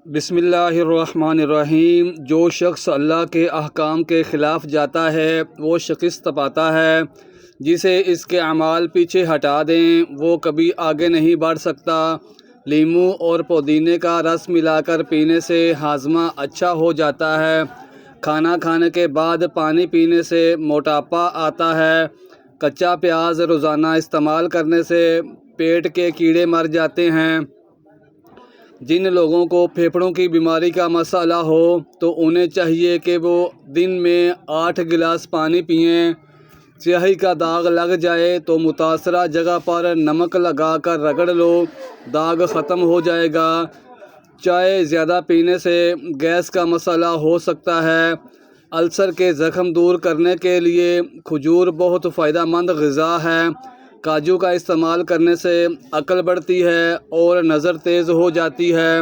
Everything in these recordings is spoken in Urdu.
بسم اللہ الرحمن الرحیم۔ جو شخص اللہ کے احکام کے خلاف جاتا ہے وہ شکست پاتا ہے۔ جسے اس کے اعمال پیچھے ہٹا دیں وہ کبھی آگے نہیں بڑھ سکتا۔ لیموں اور پودینے کا رس ملا کر پینے سے ہاضمہ اچھا ہو جاتا ہے۔ کھانا کھانے کے بعد پانی پینے سے موٹاپا آتا ہے۔ کچا پیاز روزانہ استعمال کرنے سے پیٹ کے کیڑے مر جاتے ہیں۔ جن لوگوں کو پھیپھڑوں کی بیماری کا مسئلہ ہو تو انہیں چاہیے کہ وہ دن میں 8 گلاس پانی پئیں۔ سیاہی کا داغ لگ جائے تو متاثرہ جگہ پر نمک لگا کر رگڑ لو، داغ ختم ہو جائے گا۔ چائے زیادہ پینے سے گیس کا مسئلہ ہو سکتا ہے۔ السر کے زخم دور کرنے کے لیے کھجور بہت فائدہ مند غذا ہے۔ کاجو کا استعمال کرنے سے عقل بڑھتی ہے اور نظر تیز ہو جاتی ہے۔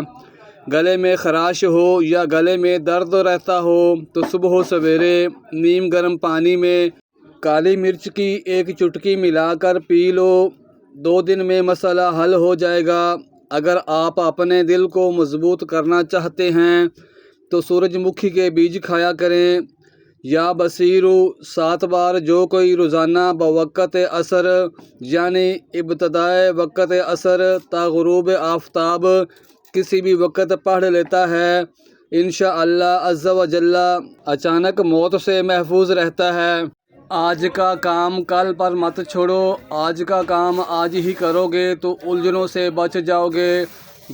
گلے میں خراش ہو یا گلے میں درد رہتا ہو تو صبح و سویرے نیم گرم پانی میں کالی مرچ کی 1 چٹکی ملا کر پی لو، 2 دن میں مسئلہ حل ہو جائے گا۔ اگر آپ اپنے دل کو مضبوط کرنا چاہتے ہیں تو سورج مکھی کے بیج کھایا کریں۔ یا بصیرو 7 بار جو کوئی روزانہ بوقت عصر یعنی ابتدائے وقت عصر تا غروب آفتاب کسی بھی وقت پڑھ لیتا ہے، انشاءاللہ عز و جل اچانک موت سے محفوظ رہتا ہے۔ آج کا کام کل پر مت چھوڑو، آج کا کام آج ہی کرو گے تو الجھنوں سے بچ جاؤ گے۔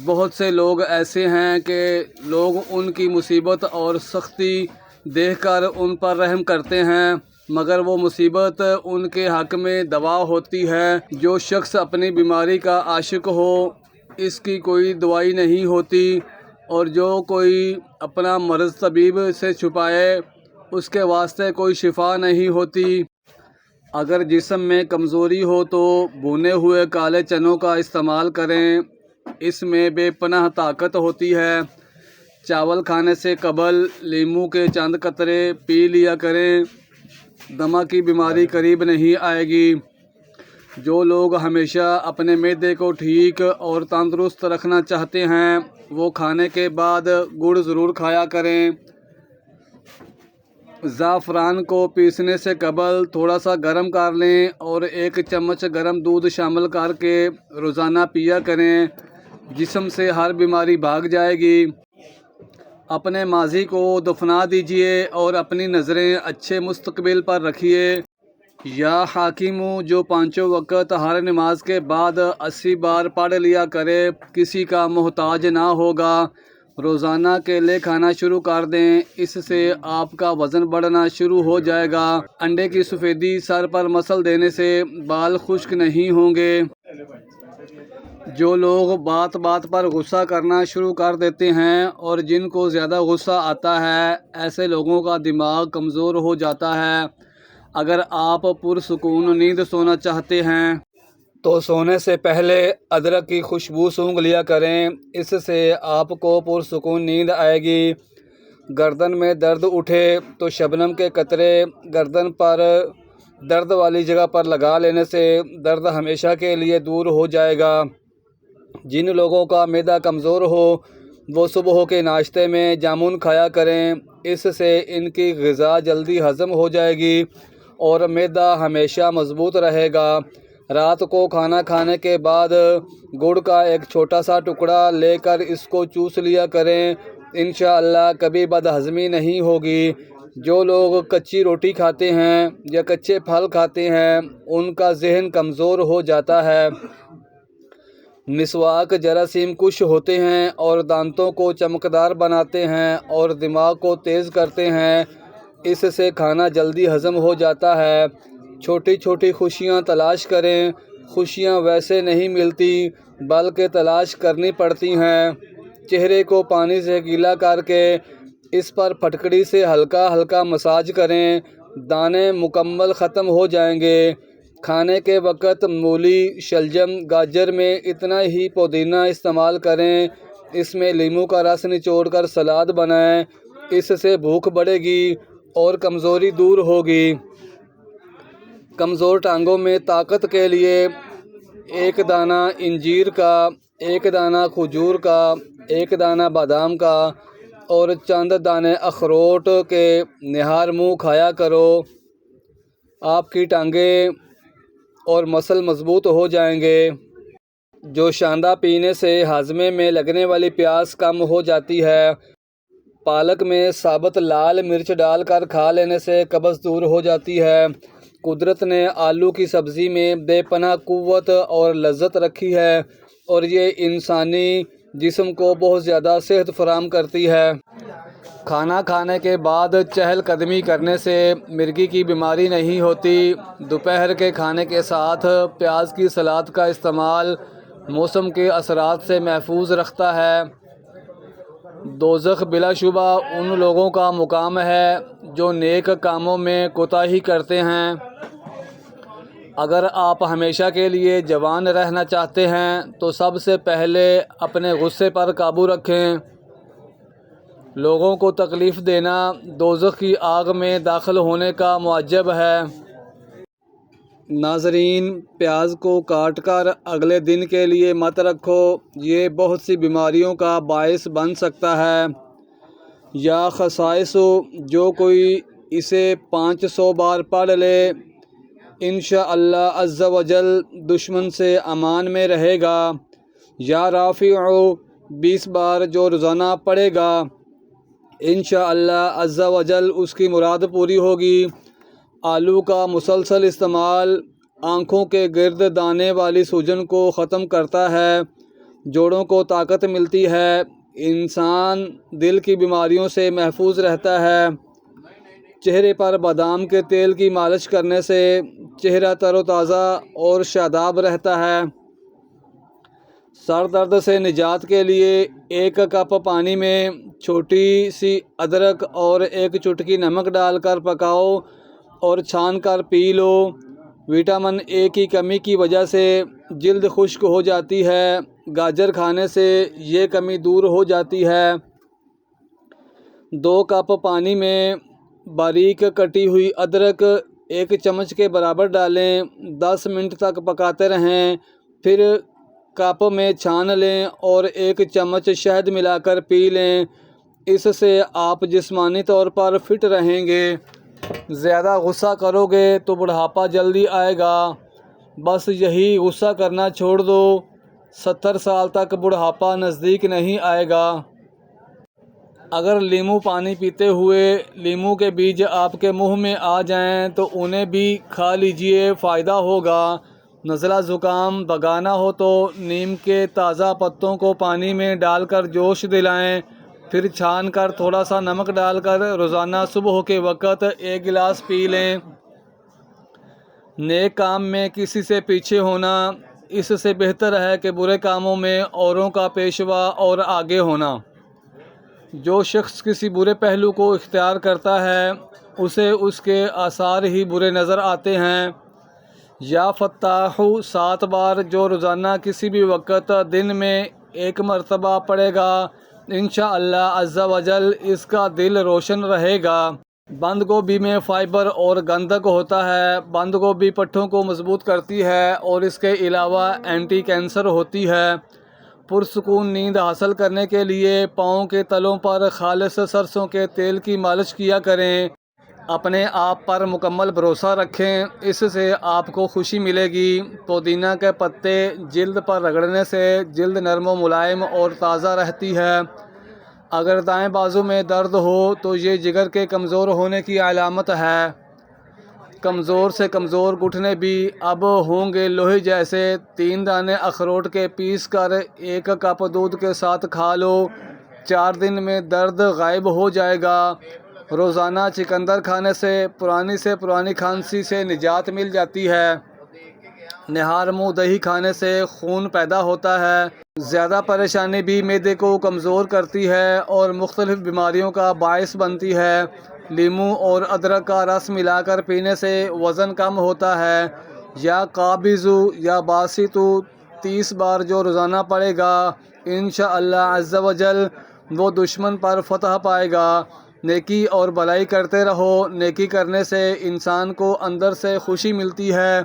بہت سے لوگ ایسے ہیں کہ لوگ ان کی مصیبت اور سختی دیکھ کر ان پر رحم کرتے ہیں، مگر وہ مصیبت ان کے حق میں دوا ہوتی ہے۔ جو شخص اپنی بیماری کا عاشق ہو اس کی کوئی دوائی نہیں ہوتی، اور جو کوئی اپنا مرض طبیب سے چھپائے اس کے واسطے کوئی شفا نہیں ہوتی۔ اگر جسم میں کمزوری ہو تو بھنے ہوئے کالے چنوں کا استعمال کریں، اس میں بے پناہ طاقت ہوتی ہے۔ چاول کھانے سے قبل لیموں کے چند قطرے پی لیا کریں، دمہ کی بیماری قریب نہیں آئے گی۔ جو لوگ ہمیشہ اپنے معدے کو ٹھیک اور تندرست رکھنا چاہتے ہیں وہ کھانے کے بعد گڑ ضرور کھایا کریں۔ زعفران کو پیسنے سے قبل تھوڑا سا گرم کر لیں اور 1 چمچ گرم دودھ شامل کر کے روزانہ پیا کریں، جسم سے ہر بیماری بھاگ جائے گی۔ اپنے ماضی کو دفنا دیجئے اور اپنی نظریں اچھے مستقبل پر رکھیے۔ یا حاکمو جو 5 وقت ہر نماز کے بعد 80 بار پڑھ لیا کرے کسی کا محتاج نہ ہوگا۔ روزانہ کیلے کھانا شروع کر دیں، اس سے آپ کا وزن بڑھنا شروع ہو جائے گا۔ انڈے کی سفیدی سر پر مسل دینے سے بال خشک نہیں ہوں گے۔ جو لوگ بات بات پر غصہ کرنا شروع کر دیتے ہیں اور جن کو زیادہ غصہ آتا ہے، ایسے لوگوں کا دماغ کمزور ہو جاتا ہے۔ اگر آپ پرسکون نیند سونا چاہتے ہیں تو سونے سے پہلے ادرک کی خوشبو سونگھ لیا کریں، اس سے آپ کو پرسکون نیند آئے گی۔ گردن میں درد اٹھے تو شبنم کے قطرے گردن پر درد والی جگہ پر لگا لینے سے درد ہمیشہ کے لیے دور ہو جائے گا۔ جن لوگوں کا معدہ کمزور ہو وہ صبح کے ناشتے میں جامن کھایا کریں، اس سے ان کی غذا جلدی ہضم ہو جائے گی اور معدہ ہمیشہ مضبوط رہے گا۔ رات کو کھانا کھانے کے بعد گڑ کا 1 چھوٹا سا ٹکڑا لے کر اس کو چوس لیا کریں، انشاءاللہ کبھی بدہضمی نہیں ہوگی۔ جو لوگ کچی روٹی کھاتے ہیں یا کچے پھل کھاتے ہیں ان کا ذہن کمزور ہو جاتا ہے۔ مسواک جراثیم کش ہوتے ہیں اور دانتوں کو چمکدار بناتے ہیں اور دماغ کو تیز کرتے ہیں، اس سے کھانا جلدی ہضم ہو جاتا ہے۔ چھوٹی چھوٹی خوشیاں تلاش کریں، خوشیاں ویسے نہیں ملتی بلکہ تلاش کرنی پڑتی ہیں۔ چہرے کو پانی سے گیلا کر کے اس پر پھٹکڑی سے ہلکا ہلکا مساج کریں، دانے مکمل ختم ہو جائیں گے۔ کھانے کے وقت مولی، شلجم، گاجر میں اتنا ہی پودینہ استعمال کریں، اس میں لیموں کا رس نچوڑ کر سلاد بنائیں، اس سے بھوک بڑھے گی اور کمزوری دور ہوگی۔ کمزور ٹانگوں میں طاقت کے لیے 1 دانہ انجیر کا، 1 دانہ کھجور کا، ایک دانہ بادام کا اور چند دانے اخروٹ کے نہار منہ کھایا کرو۔ آپ کی ٹانگیں اور مسل مضبوط ہو جائیں گے۔ جو شاندہ پینے سے ہاضمے میں لگنے والی پیاس کم ہو جاتی ہے۔ پالک میں ثابت لال مرچ ڈال کر کھا لینے سے قبض دور ہو جاتی ہے۔ قدرت نے آلو کی سبزی میں بے پناہ قوت اور لذت رکھی ہے اور یہ انسانی جسم کو بہت زیادہ صحت فراہم کرتی ہے۔ کھانا کھانے کے بعد چہل قدمی کرنے سے مرگی کی بیماری نہیں ہوتی۔ دوپہر کے کھانے کے ساتھ پیاز کی سلاد کا استعمال موسم کے اثرات سے محفوظ رکھتا ہے۔ دوزخ بلا شبہ ان لوگوں کا مقام ہے جو نیک کاموں میں کوتاہی کرتے ہیں۔ اگر آپ ہمیشہ کے لیے جوان رہنا چاہتے ہیں تو سب سے پہلے اپنے غصے پر قابو رکھیں۔ لوگوں کو تکلیف دینا دوزخ کی آگ میں داخل ہونے کا موجب ہے۔ ناظرین، پیاز کو کاٹ کر اگلے دن کے لیے مت رکھو، یہ بہت سی بیماریوں کا باعث بن سکتا ہے۔ یا خصائص، جو کوئی اسے 500 بار پڑھ لے انشاءاللہ عز و جل دشمن سے امان میں رہے گا۔ یا رافع، 20 بار جو روزانہ پڑھے گا انشاءاللہ عز و جل اس کی مراد پوری ہوگی۔ آلو کا مسلسل استعمال آنکھوں کے گرد دانے والی سوجن کو ختم کرتا ہے، جوڑوں کو طاقت ملتی ہے، انسان دل کی بیماریوں سے محفوظ رہتا ہے۔ چہرے پر بادام کے تیل کی مالش کرنے سے چہرہ تر و تازہ اور شاداب رہتا ہے۔ سر درد سے نجات کے لیے 1 کپ پانی میں چھوٹی سی ادرک اور 1 چٹکی نمک ڈال کر پکاؤ اور چھان کر پی لو۔ وٹامن اے کی کمی کی وجہ سے جلد خشک ہو جاتی ہے، گاجر کھانے سے یہ کمی دور ہو جاتی ہے۔ 2 کپ پانی میں باریک کٹی ہوئی ادرک 1 چمچ کے برابر ڈالیں، 10 منٹ تک پکاتے رہیں، پھر کپ میں چھان لیں اور 1 چمچ شہد ملا کر پی لیں۔ اس سے آپ جسمانی طور پر فٹ رہیں گے۔ زیادہ غصہ کرو گے تو بڑھاپا جلدی آئے گا، بس یہی غصہ کرنا چھوڑ دو، 70 سال تک بڑھاپا نزدیک نہیں آئے گا۔ اگر لیمو پانی پیتے ہوئے لیمو کے بیج آپ کے منہ میں آ جائیں تو انہیں بھی کھا لیجئے، فائدہ ہوگا۔ نزلہ زکام بھگانا ہو تو نیم کے تازہ پتوں کو پانی میں ڈال کر جوش دلائیں، پھر چھان کر تھوڑا سا نمک ڈال کر روزانہ صبح کے وقت 1 گلاس پی لیں۔ نیک کام میں کسی سے پیچھے ہونا اس سے بہتر ہے کہ برے کاموں میں اوروں کا پیشوا اور آگے ہونا۔ جو شخص کسی برے پہلو کو اختیار کرتا ہے اسے اس کے آثار ہی برے نظر آتے ہیں۔ یا فتاح، 7 بار جو روزانہ کسی بھی وقت دن میں 1 مرتبہ پڑھے گا انشاءاللہ عز و جل اس کا دل روشن رہے گا۔ بند گوبھی میں فائبر اور گندھک ہوتا ہے۔ بند گوبھی پٹھوں کو مضبوط کرتی ہے اور اس کے علاوہ اینٹی کینسر ہوتی ہے۔ پرسکون نیند حاصل کرنے کے لیے پاؤں کے تلوں پر خالص سرسوں کے تیل کی مالش کیا کریں۔ اپنے آپ پر مکمل بھروسہ رکھیں، اس سے آپ کو خوشی ملے گی۔ پودینہ کے پتے جلد پر رگڑنے سے جلد نرم و ملائم اور تازہ رہتی ہے۔ اگر دائیں بازو میں درد ہو تو یہ جگر کے کمزور ہونے کی علامت ہے۔ کمزور سے کمزور گھٹنے بھی اب ہوں گے لوہے جیسے۔ 3 دانے اخروٹ کے پیس کر 1 کپ دودھ کے ساتھ کھا لو، 4 دن میں درد غائب ہو جائے گا۔ روزانہ چقندر کھانے سے پرانی کھانسی سے نجات مل جاتی ہے۔ نہار منہ دہی کھانے سے خون پیدا ہوتا ہے۔ زیادہ پریشانی بھی معدے کو کمزور کرتی ہے اور مختلف بیماریوں کا باعث بنتی ہے۔ لیموں اور ادرک کا رس ملا کر پینے سے وزن کم ہوتا ہے۔ یا قابض یا باسط، 30 بار جو روزانہ پڑھے گا انشاءاللہ عز و جل وہ دشمن پر فتح پائے گا۔ نیکی اور بھلائی کرتے رہو، نیکی کرنے سے انسان کو اندر سے خوشی ملتی ہے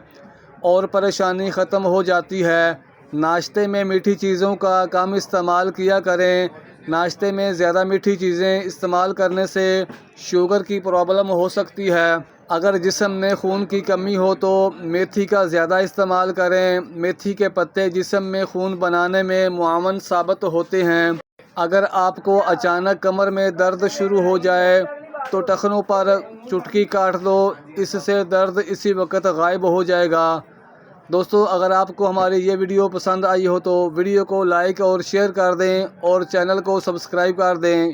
اور پریشانی ختم ہو جاتی ہے۔ ناشتے میں میٹھی چیزوں کا کم استعمال کیا کریں۔ ناشتے میں زیادہ میٹھی چیزیں استعمال کرنے سے شوگر کی پرابلم ہو سکتی ہے۔ اگر جسم میں خون کی کمی ہو تو میتھی کا زیادہ استعمال کریں۔ میتھی کے پتے جسم میں خون بنانے میں معاون ثابت ہوتے ہیں۔ اگر آپ کو اچانک کمر میں درد شروع ہو جائے تو ٹخنوں پر چٹکی کاٹ دو، اس سے درد اسی وقت غائب ہو جائے گا۔ دوستو، اگر آپ کو ہماری یہ ویڈیو پسند آئی ہو تو ویڈیو کو لائک اور شیئر کر دیں اور چینل کو سبسکرائب کر دیں۔